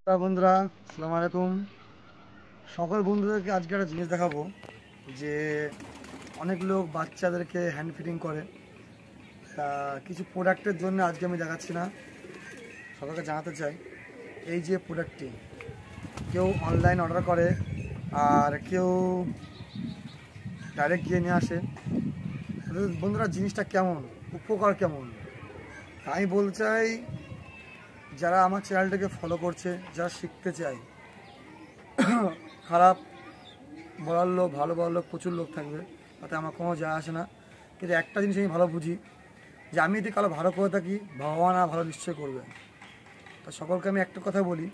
বন্ধুরা, আসসালামু আলাইকুম। সকল বন্ধুদেরকে আজকে একটা জিনিস দেখাবো যে অনেক লোক বাচ্চাদেরকে হ্যান্ড ফিডিং করে। তা কিছু প্রোডাক্টের জন্য আজকে আমি দেখাচ্ছি না, সবাইকে জানাতে চাই এই যে প্রোডাক্টটি কেউ অনলাইন অর্ডার করে আর কেউ ডাইরেক্ট গিয়ে নিয়ে আসে। বন্ধুরা, জিনিসটা কেমন, উপকার কেমন, আমি বলতে চাই যারা আমার চ্যানেলটাকে ফলো করছে, যারা শিখতে চায়, খারাপ বলার লোক ভালো বলার লোক প্রচুর লোক থাকবে, তাতে আমার কোনো যায় আসে না। কিন্তু একটা জিনিস আমি ভালো বুঝি যে আমি যদি কারো ভালো করে থাকি, ভগবান আর ভালো নিশ্চয় করবে। তা সকলকে আমি একটা কথা বলি,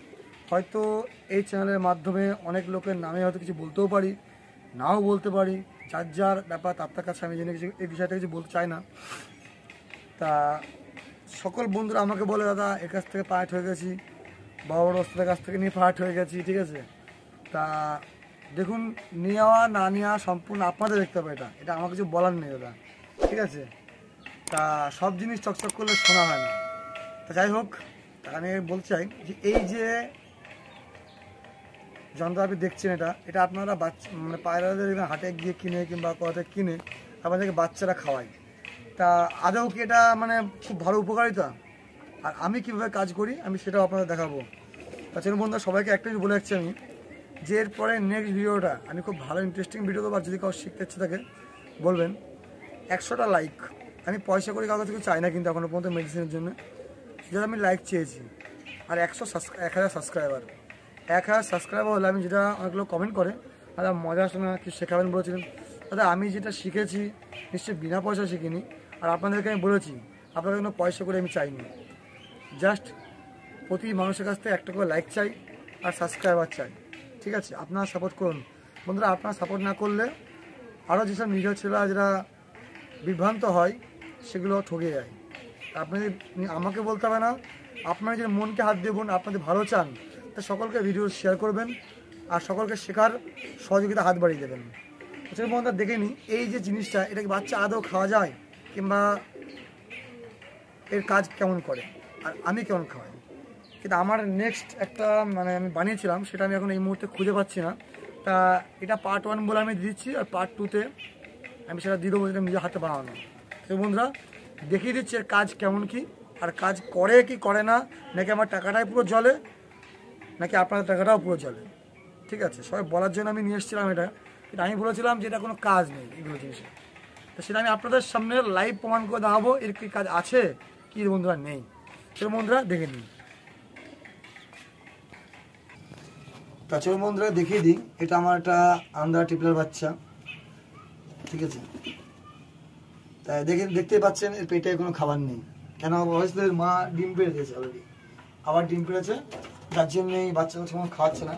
হয়তো এই চ্যানেলের মাধ্যমে অনেক লোকের নামে হয়তো কিছু বলতেও পারি, নাও বলতে পারি, যার যার ব্যাপার তার কাছে আমি জেনে কিছু এই বিষয়টা কিছু বলতে চাই না। তা সকল বন্ধুরা আমাকে বলে, দাদা এর কাছ থেকে পার্ট হয়ে গেছি, বড় বড় ওস্তাদের কাছ থেকে নিয়ে পার্ট হয়ে গেছি, ঠিক আছে। তা দেখুন, নেওয়া না নেওয়া সম্পূর্ণ আপনাদের দেখতে হবে, এটা আমার কিছু বলার নেই দাদা, ঠিক আছে। তা সব জিনিস চকচক করলে শোনা হয় না। তা যাই হোক, তা আমি বলতে চাই যে এই যে যন্ত্র আপনি দেখছেন, এটা আপনারা বাচ্চা মানে পায়রাদের হাটে গিয়ে কিনে কিংবা কোথাতে কিনে আপনাদেরকে বাচ্চারা খাওয়ায়। তা আদৌ কি এটা মানে খুব ভালো উপকারিতা? আর আমি কীভাবে কাজ করি আমি সেটাও আপনাদের দেখাবো। তাছাড়া বন্ধুরা, সবাইকে একটা কিছু বলে রাখছি আমি, যে এরপরে নেক্সট ভিডিওটা আমি খুব ভালো ইন্টারেস্টিং ভিডিও দেবো। আর যদি কারো শিখতে ইচ্ছে থাকে বলবেন। 100টা লাইক, আমি পয়সা করে কাউকে থেকে চাই না কিন্তু এখনও পর্যন্ত মেডিসিনের জন্য, যেটা আমি লাইক চেয়েছি। আর 1000 সাবস্ক্রাইবার, 1000 সাবস্ক্রাইবার হলে আমি যেটা অনেক লোক কমেন্ট করে, দাদা মজা শোনা কি শেখাবেন বলেছিলেন। দাদা আমি যেটা শিখেছি নিশ্চয়ই বিনা পয়সা শিখিনি। আর আপনাদেরকে আমি বলেছি আপনাদের কোনো পয়সা করে আমি চাইনি, জাস্ট প্রতি মানুষের কাছ থেকে একটা করে লাইক চাই আর সাবস্ক্রাইবার চাই, ঠিক আছে। আপনারা সাপোর্ট করুন বন্ধুরা, আপনারা সাপোর্ট না করলে আরও যেসব নিজের ছেলেরা যারা বিভ্রান্ত হয় সেগুলো ঠকে যায়। আপনাদের আমাকে বলতে হবে না, আপনারা যদি মনকে হাত দেবেন, আপনাদের ভালো চান, তা সকলকে ভিডিও শেয়ার করবেন আর সকলকে শেখার সহযোগিতা হাত বাড়িয়ে দেবেন। সেটা বন্ধুরা দেখে নিই এই যে জিনিসটা, এটা কি বাচ্চা আদৌ খাওয়া যায় কিংবা এর কাজ কেমন করে আর আমি কেমন খাওয়াই। কিন্তু আমার নেক্সট একটা মানে আমি বানিয়েছিলাম, সেটা আমি এখন এই মুহূর্তে খুঁজে পাচ্ছি না। তা এটা পার্ট 1 বলে আমি দিচ্ছি, আর পার্ট 2তে আমি সেটা দিয়ে দেবো, যেটা নিজের হাতে বানানো। তো বন্ধুরা দেখিয়ে দিচ্ছি এর কাজ কেমন কি, আর কাজ করে কি করে না, নাকি আমার টাকাটাই পুরো জলে, নাকি আপনাদের টাকাটাও পুরো জলে, ঠিক আছে। সবাই বলার জন্য আমি নিয়ে এসেছিলাম এটা, কিন্তু আমি বলেছিলাম যে এটা কোনো কাজ নেই এগুলো জিনিসের। তো সেটা আমি আপনাদের সামনে লাইভ প্রমাণ করে দেখাবো এর কি কাজ আছে কি বন্ধুরা নেই। সেটা বন্ধুরা দেখে নিন। তাছাড়া বন্ধুরা দেখিয়ে দিই, এটা আমার একটা আন্ডা টিপলার বাচ্চা, ঠিক আছে। তাই দেখতেই পাচ্ছেন এর পেটে কোনো খাবার নেই, কেন হয়তো মা ডিম পেড়ে দিয়েছে অলরেডি, আবার ডিম পেড়েছে, যার জন্য এই বাচ্চাটা সেমন খাওয়াচ্ছে না।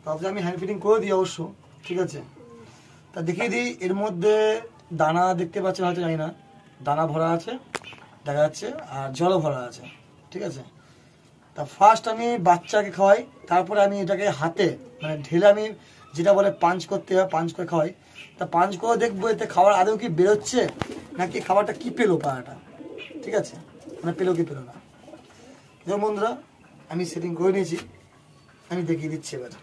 তারপরে আমি হ্যান্ড ফিডিং করে দিই অবশ্য, ঠিক আছে। তা দেখিয়ে দিই, এর মধ্যে দানা দেখতে পাচ্ছেন হয়তো, জানি না, দানা ভরা আছে দেখা যাচ্ছে, আর জলও ভরা আছে, ঠিক আছে। তা ফার্স্ট আমি বাচ্চাকে খাওয়াই, তারপরে আমি এটাকে হাতে মানে ঢেলে আমি যেটা বলে পাঞ্চ করতে হয়, পাঞ্চ করে খাওয়াই। তা পাঞ্চ করে দেখবো এতে খাবার আদৌ কি বেরোচ্ছে নাকি খাবারটা কি পেলো পাড়াটা, ঠিক আছে, মানে পেলো কি পেলো না। যেমন বন্ধুরা আমি সেটিং করে নিয়েছি, আমি দেখিয়ে দিচ্ছি এবার।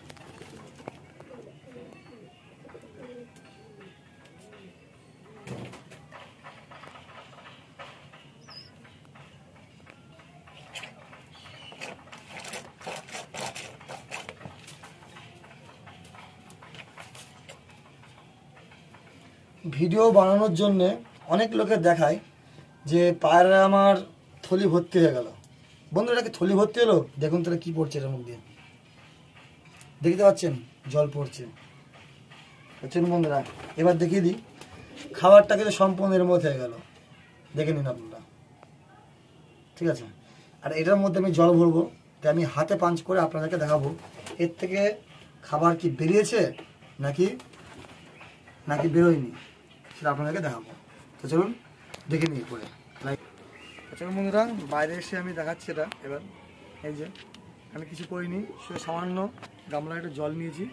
ভিডিও বানানোর জন্যে অনেক লোকের দেখায় যে পায়রা আমার থলি ভর্তি হয়ে গেল। বন্ধুরা এটাকে থলি ভর্তি হলো, দেখুন তাহলে কী পড়ছে এটার মধ্যে, দেখতে পাচ্ছেন জল পড়ছে, বুঝছেন বন্ধুরা। এবার দেখিয়ে দিই খাবারটা কিন্তু সম্পূর্ণ এর মধ্যে হয়ে গেল, দেখে নিন আপনারা, ঠিক আছে। আর এটার মধ্যে আমি জল ভরবো, তাই আমি হাতে পাঞ্চ করে আপনাদেরকে দেখাবো এর থেকে খাবার কি বেরিয়েছে নাকি নাকি বেরোয়নি, সেটা আপনাদেরকে দেখাবো। তো চলুন দেখে নিই পরে। চলুন বন্ধুরা, বাইরে এসে আমি দেখাচ্ছি এটা এবার। এই যে আমি কিছু করিনি, শুধু সামান্য গামলায় একটু জল নিয়েছি,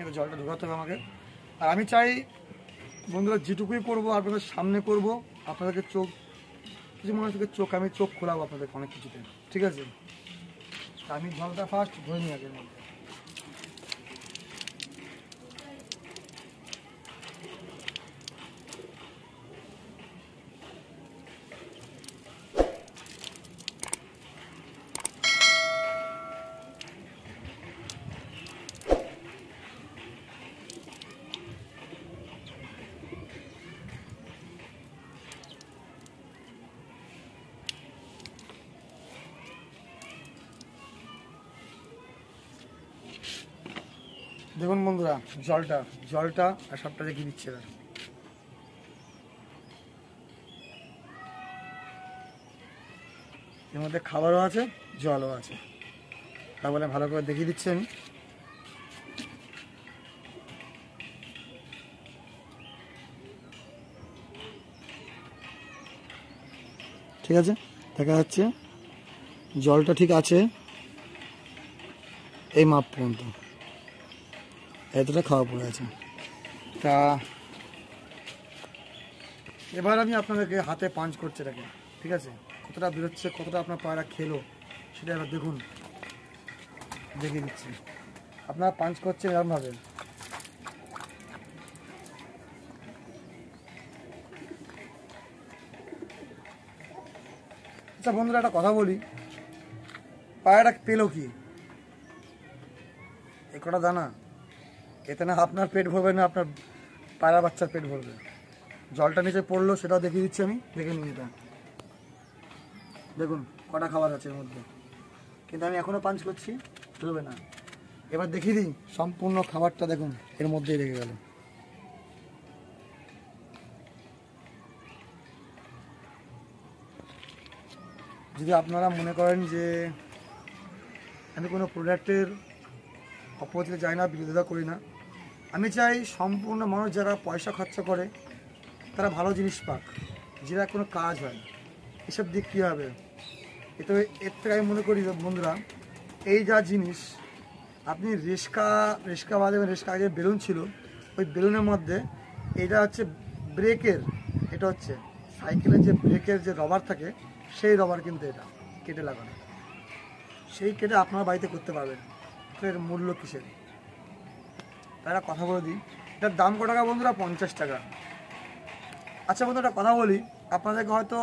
এটা জলটা ঢোকাতে হবে আমাকে। আর আমি চাই বন্ধুরা যেটুকুই করবো আপনাদের সামনে করব, আপনাদেরকে চোখ কিছু মানুষকে চোখ আমি চোখ খোলাবো আপনাদেরকে অনেক কিছুতে, ঠিক আছে। আমি জলটা ফার্স্ট ধরে নিই আগের মধ্যে। দেখুন বন্ধুরা, জলটা আর সবটা রেখে দিচ্ছে। এর মধ্যে খাবারও আছে, জলও আছে, তাহলে ভালো করে দেখিয়ে দিচ্ছি আমি। ঠিক আছে, দেখা যাচ্ছে জলটা ঠিক আছে এই মাপ পর্যন্ত, এতটা খাওয়া পড়ে আছে। তা এবার আমি আপনাদেরকে হাতে পাঞ্চ করছে এটাকে, ঠিক আছে, কতটা বেরোচ্ছে, কতটা আপনার পায়রা খেলো সেটা এবার দেখুন, দেখিয়ে দিচ্ছি। আপনারা পাঞ্চ করছেন এরকমভাবে, আচ্ছা বন্ধুরা একটা কথা বলি, পায়রাটা পেলো কি এ কটা দানা? এতে না আপনার পেট ভরবে, না আপনার পায়রা বাচ্চার পেট ভরবে। জলটা নিচে পড়লো সেটাও দেখিয়ে দিচ্ছি আমি, দেখে নিন। এটা দেখুন কটা খাবার আছে এর মধ্যে, কিন্তু আমি এখনও পাঞ্চ করছি, চলবে না। এবার দেখিয়ে দিই সম্পূর্ণ খাবারটা, দেখুন এর মধ্যেই রেখে গেল। যদি আপনারা মনে করেন যে আমি কোনো প্রোডাক্টের অপোজিটে যাই না, বিরোধিতা করি না, আমি চাই সম্পূর্ণ মানুষ যারা পয়সা খরচা করে তারা ভালো জিনিস পাক, যেটা কোনো কাজ হয়। এসব দিক কী হবে, এতে এর থেকে আমি মনে করি বন্ধুরা, এই যা জিনিস আপনি রেস্কা বাদে, রেস্কা আগে বেলুন ছিল, ওই বেলুনের মধ্যে এটা হচ্ছে ব্রেকের, এটা হচ্ছে সাইকেলের যে ব্রেকের যে রবার থাকে সেই রবার, কিন্তু এটা কেটে লাগানো, সেই কেটে আপনার বাড়িতে করতে পারবেন। এর মূল্য কিসের তারা কথা বলে দিই। এটার দাম কত টাকা বন্ধুরা? 50 টাকা। আচ্ছা বন্ধুরা একটা কথা বলি, আপনাদেরকে হয়তো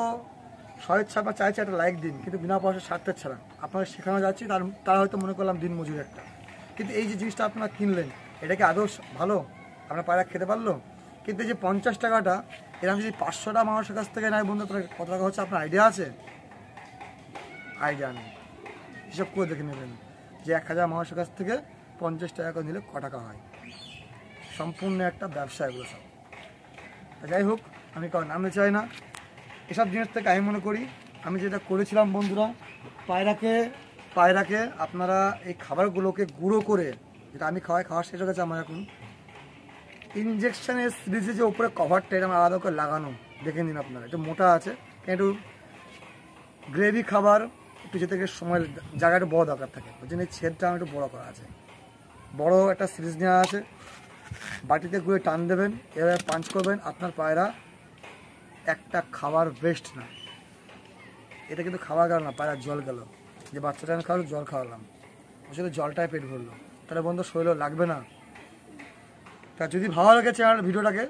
স্বেচ্ছা বা চাইছে একটা লাইক দিন, কিন্তু বিনা পয়সা স্বার্থের ছাড়া আপনাদের শেখানো যাচ্ছে, তারা হয়তো মনে করলাম দিন মজুরি একটা, কিন্তু এই যে জিনিসটা আপনারা কিনলেন এটা কি আদৌ ভালো? আপনার পায়রা খেতে পারলো? কিন্তু এই যে 50 টাকাটা, এরকম যদি 500টা মানুষের কাছ থেকে নেয় বন্ধু, তাহলে কত টাকা হচ্ছে আপনার আইডিয়া আছে? আইডিয়া নেই। হিসাব করে দেখে নেবেন যে 1000 মানুষের কাছ থেকে 50 টাকা করে নিলে ক টাকা হয়। সম্পূর্ণ একটা ব্যবসা এগুলো সব। যাই হোক, আমি কারণ নামতে চাই না এসব জিনিস থেকে। আমি মনে করি আমি যেটা করেছিলাম বন্ধুরা, পায়রাকে আপনারা এই খাবারগুলোকে গুঁড়ো করে, যেটা আমি খাওয়া শেষ হয়ে গেছে আমার এখন, ইনজেকশনের সিরিজে যে উপরে কভারটা এটা আমার আলাদা করে লাগানো, দেখে নিন আপনারা, একটু মোটা আছে, একটু গ্রেভি খাবার একটু যেতে গিয়ে সময় জায়গা একটু বড় দরকার থাকে, ওই জন্য এই ছেদটা আমার একটু বড়ো করা আছে। বড় একটা সিরিজ নেওয়া আছে, বাটিতে গুঁড়ে টান দেবেন, এভাবে পাঞ্চ করবেন, আপনার পায়রা একটা খাবার ওয়েস্ট না। এটা কিন্তু খাওয়া গেল না, পায়রা জল গেল, যে বাচ্চাটা আমি খাওয়ালো জল খাওয়ালাম, আসলে জলটায় পেট ভরলো, তাহলে বন্ধু শরীরও লাগবে না। তা যদি ভালো লাগে চ্যানেল ভিডিওটাকে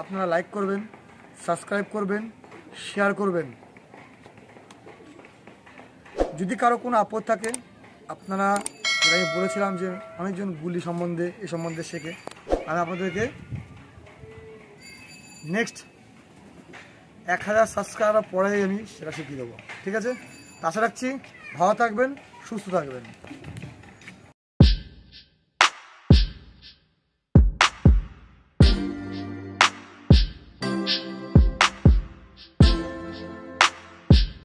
আপনারা লাইক করবেন, সাবস্ক্রাইব করবেন, শেয়ার করবেন। যদি কারো কোনো আপদ থাকে, আপনারা আমি বলেছিলাম যে অনেকজন গুলি সম্বন্ধে এই সম্বন্ধে শেখে, আমি আপনাদেরকে নেক্সট 1000 সাবস্ক্রাইবার পরেই আমি সেটা শিখিয়ে দেবো। ঠিক আছে, আশা রাখছি ভালো থাকবেন, সুস্থ থাকবেন।